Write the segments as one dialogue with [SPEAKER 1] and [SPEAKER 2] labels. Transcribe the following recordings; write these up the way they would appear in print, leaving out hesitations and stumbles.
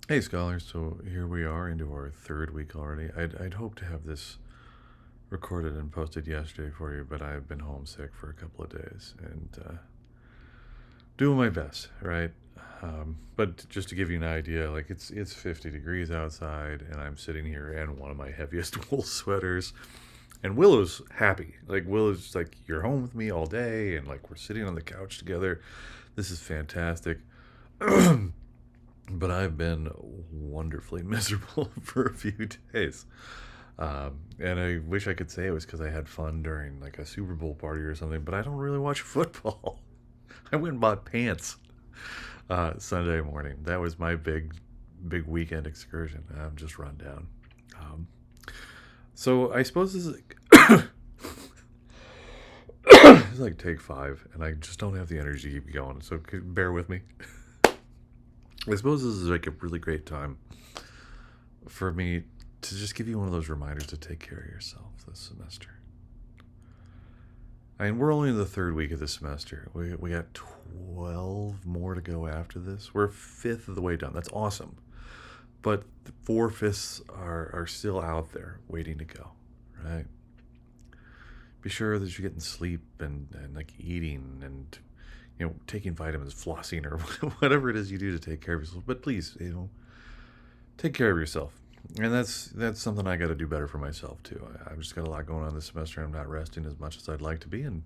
[SPEAKER 1] Hey, scholars. So here we are into our third week already. I'd hoped to have this recorded and posted yesterday for you, but I've been homesick for a couple of days and doing my best, right? But just to give you an idea, like it's 50 degrees outside, and I'm sitting here in one of my heaviest wool sweaters. And Willow's happy. Like Willow's like, you're home with me all day, and like we're sitting on the couch together. This is fantastic. But I've been wonderfully miserable for a few days. And I wish I could say it was because I had fun during like a Super Bowl party or something, but I don't really watch football. I went and bought pants Sunday morning. That was my big weekend excursion. I'm just run down. Um, so I suppose this is this is like take five, and I just don't have the energy to keep going. So bear with me. I suppose this is like a really great time for me to just give you one of those reminders to take care of yourself this semester. I mean, we're only in the third week of the semester. We got 12 more to go after this. We're a fifth of the way done. That's awesome. But four fifths are still out there waiting to go, right? Be sure that you're getting sleep and like eating and taking vitamins, flossing, or whatever it is you do to take care of yourself. But please, take care of yourself. And that's something I got to do better for myself too. I've just got a lot going on this semester. I'm not resting as much as I'd like to be, and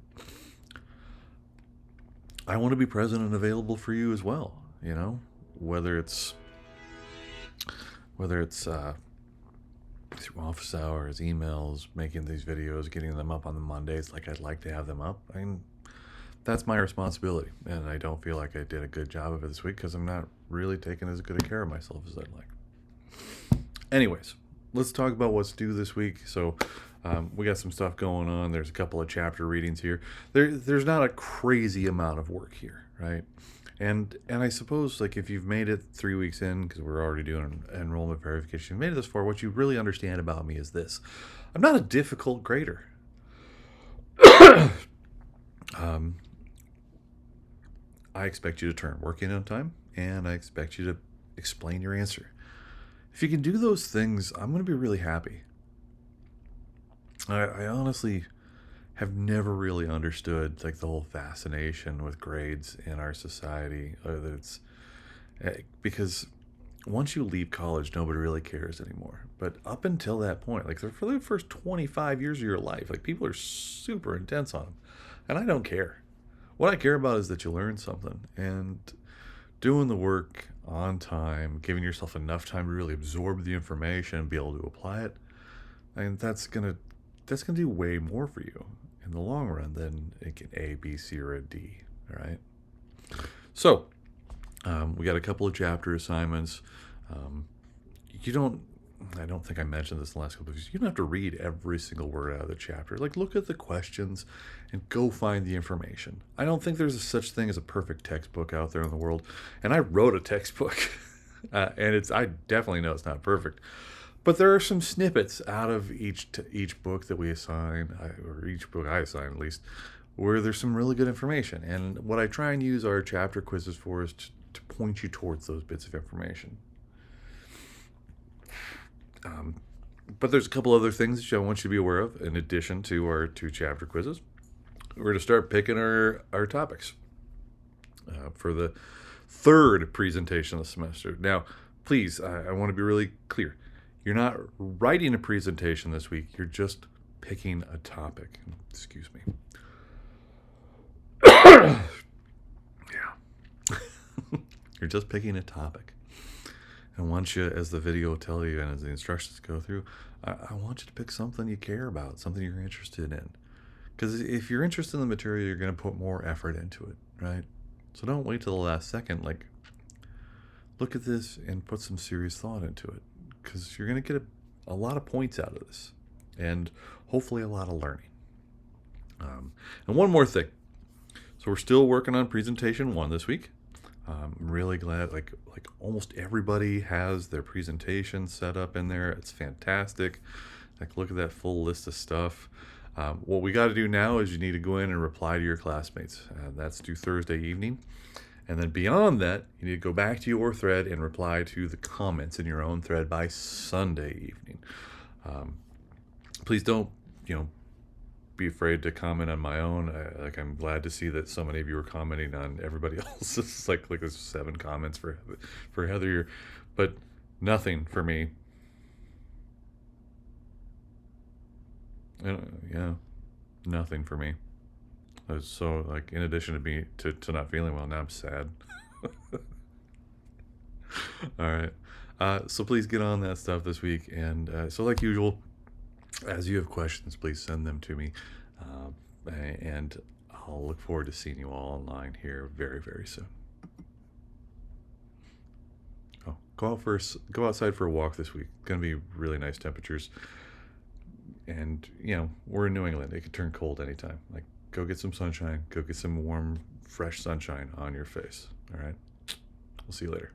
[SPEAKER 1] I want to be present and available for you as well. You know, whether it's whether it's through office hours, emails, making these videos, getting them up on the Mondays like I'd like to have them up. I mean, that's my responsibility, and I don't feel like I did a good job of it this week because I'm not really taking as good a care of myself as I'd like. Anyways, let's talk about what's due this week. So, we got some stuff going on. There's a couple of chapter readings here. There's not a crazy amount of work here, right? And I suppose like if you've made it 3 weeks in, because we're already doing enrollment verification, you've made it this far. What you really understand about me is this: I'm not a difficult grader. um, I expect you to turn work in on time, and I expect you to explain your answer. If you can do those things, I'm going to be really happy. I honestly have never really understood like the whole fascination with grades in our society. That it's because once you leave college, nobody really cares anymore. But up until that point, like for the first 25 years of your life, like people are super intense on them, and I don't care. What I care about is that you learn something and doing the work on time, giving yourself enough time to really absorb the information and be able to apply it. And that's gonna do way more for you in the long run than like an A, B, C, or a D. All right. So we got a couple of chapter assignments. Um, you don't. I don't think I mentioned this in the last couple of weeks. You don't have to read every single word out of the chapter. Like, look at the questions and go find the information. I don't think there's a such thing as a perfect textbook out there in the world. And I wrote a textbook, and I definitely know it's not perfect. But there are some snippets out of each book that we assign, or each book I assign at least, where there's some really good information. And what I try and use our chapter quizzes for is to point you towards those bits of information. Um, but there's a couple other things that I want you to be aware of in addition to our two chapter quizzes. We're going to start picking our topics for the third presentation of the semester. Now, please, I want to be really clear. You're not writing a presentation this week. You're just picking a topic. Excuse me. Yeah. You're just picking a topic. And once you, as the video will tell you and as the instructions go through, I want you to pick something you care about, something you're interested in. Because if you're interested in the material, you're going to put more effort into it, right? So don't wait till the last second. Like, look at this and put some serious thought into it. Because you're going to get a lot of points out of this. And hopefully a lot of learning. And one more thing. So we're still working on presentation 1 this week. I'm really glad like almost everybody has their presentation set up in there. It's fantastic. Like, look at that full list of stuff. What we got to do now is you need to go in and reply to your classmates. That's due Thursday evening. And then beyond that, you need to go back to your thread and reply to the comments in your own thread by Sunday evening. Please don't, you know, be afraid to comment on my own. I'm glad to see that so many of you are commenting on everybody else's. like there's 7 comments for Heather, but nothing for me. Yeah, nothing for me. So like, in addition to me to not feeling well, now I'm sad. All right. So please get on that stuff this week, and so like usual, as you have questions, please send them to me, and I'll look forward to seeing you all online here very, very soon. Oh, go outside for a walk this week. It's gonna be really nice temperatures, and we're in New England. It could turn cold anytime. Like, go get some sunshine. Go get some warm, fresh sunshine on your face. All right. We'll see you later.